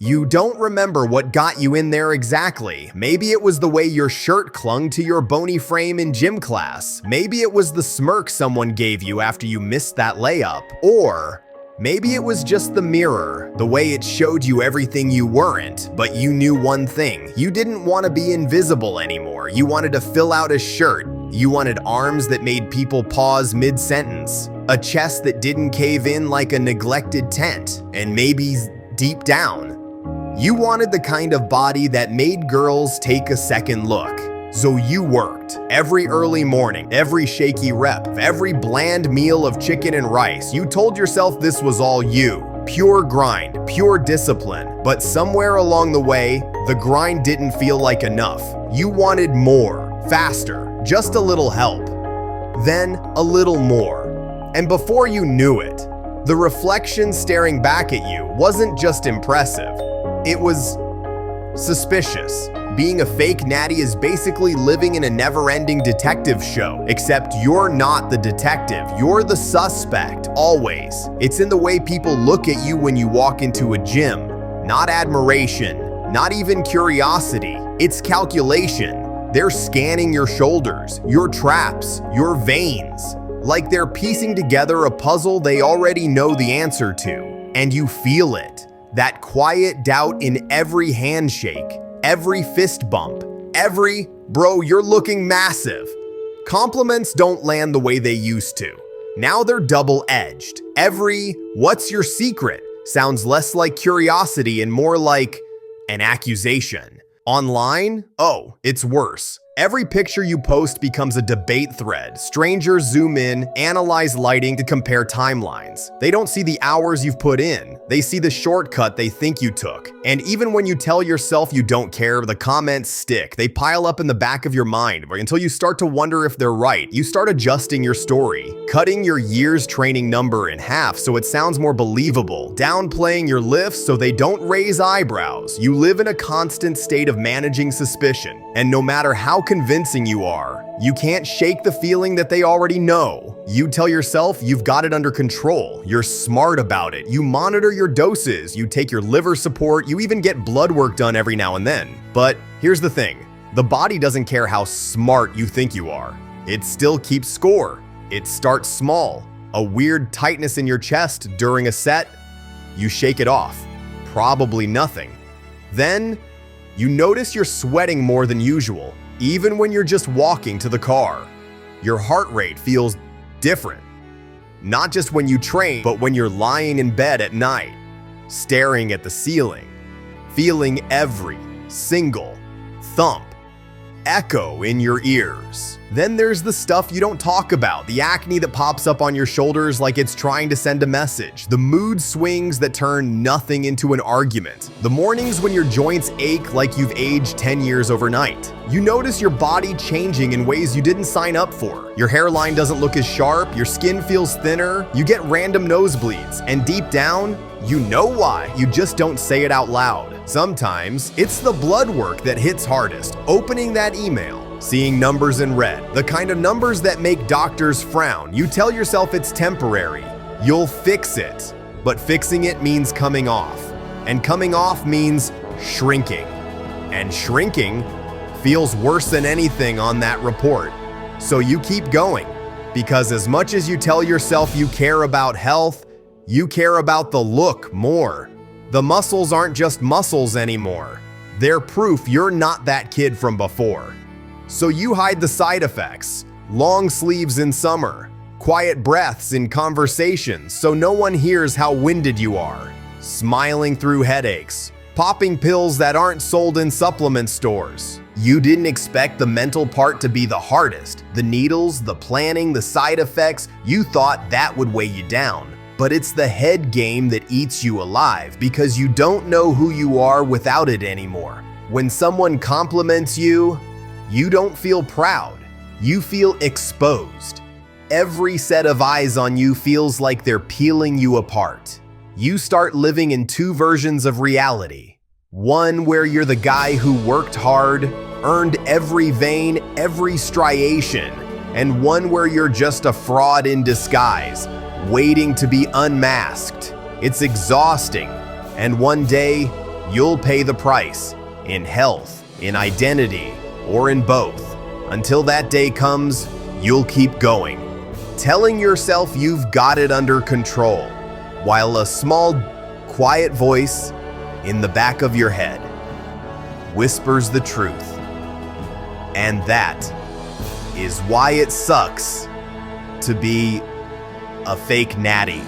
You don't remember what got you in there exactly. Maybe it was the way your shirt clung to your bony frame in gym class. Maybe it was the smirk someone gave you after you missed that layup. Or maybe it was just the mirror, the way it showed you everything you weren't, but you knew one thing. You didn't want to be invisible anymore. You wanted to fill out a shirt. You wanted arms that made people pause mid-sentence, a chest that didn't cave in like a neglected tent, and maybe deep down, you wanted the kind of body that made girls take a second look. So you worked. Every early morning, every shaky rep, every bland meal of chicken and rice, you told yourself this was all you. Pure grind, pure discipline. But somewhere along the way, the grind didn't feel like enough. You wanted more, faster, just a little help. Then a little more. And before you knew it, the reflection staring back at you wasn't just impressive. It was suspicious. Being a fake Natty is basically living in a never-ending detective show, except you're not the detective, you're the suspect, always. It's in the way people look at you when you walk into a gym. Not admiration, not even curiosity, it's calculation. They're scanning your shoulders, your traps, your veins, like they're piecing together a puzzle they already know the answer to. And you feel it. That quiet doubt in every handshake, every fist bump, every, bro, you're looking massive. Compliments don't land the way they used to. Now they're double-edged. Every, what's your secret, sounds less like curiosity and more like an accusation. Online? Oh, it's worse. Every picture you post becomes a debate thread. Strangers zoom in, analyze lighting to compare timelines. They don't see the hours you've put in. They see the shortcut they think you took. And even when you tell yourself you don't care, the comments stick. They pile up in the back of your mind until you start to wonder if they're right. You start adjusting your story, cutting your year's training number in half so it sounds more believable, downplaying your lifts so they don't raise eyebrows. You live in a constant state of managing suspicion. And no matter how convincing you are, you can't shake the feeling that they already know. You tell yourself you've got it under control. You're smart about it. You monitor your doses. You take your liver support. You even get blood work done every now and then. But here's the thing. The body doesn't care how smart you think you are. It still keeps score. It starts small. A weird tightness in your chest during a set. You shake it off. Probably nothing. Then you notice you're sweating more than usual, even when you're just walking to the car. Your heart rate feels different. Not just when you train, but when you're lying in bed at night, staring at the ceiling, feeling every single thump echo in your ears. Then there's the stuff you don't talk about, the acne that pops up on your shoulders like it's trying to send a message, the mood swings that turn nothing into an argument, the mornings when your joints ache like you've aged 10 years overnight. You notice your body changing in ways you didn't sign up for. Your hairline doesn't look as sharp, your skin feels thinner, you get random nosebleeds, and deep down, you know why, you just don't say it out loud. Sometimes, it's the blood work that hits hardest, opening that email, seeing numbers in red, the kind of numbers that make doctors frown. You tell yourself it's temporary, you'll fix it, but fixing it means coming off, and coming off means shrinking, and shrinking feels worse than anything on that report. So you keep going, because as much as you tell yourself you care about health, you care about the look more. The muscles aren't just muscles anymore. They're proof you're not that kid from before. So you hide the side effects, long sleeves in summer, quiet breaths in conversations so no one hears how winded you are, smiling through headaches, popping pills that aren't sold in supplement stores. You didn't expect the mental part to be the hardest. The needles, the planning, the side effects, you thought that would weigh you down. But it's the head game that eats you alive because you don't know who you are without it anymore. When someone compliments you, you don't feel proud. You feel exposed. Every set of eyes on you feels like they're peeling you apart. You start living in two versions of reality. One where you're the guy who worked hard, earned every vein, every striation, and one where you're just a fraud in disguise, waiting to be unmasked. It's exhausting, and one day, you'll pay the price in health, in identity, or in both. Until that day comes, you'll keep going, telling yourself you've got it under control, while a small, quiet voice in the back of your head whispers the truth. And that is why it sucks to be a fake natty.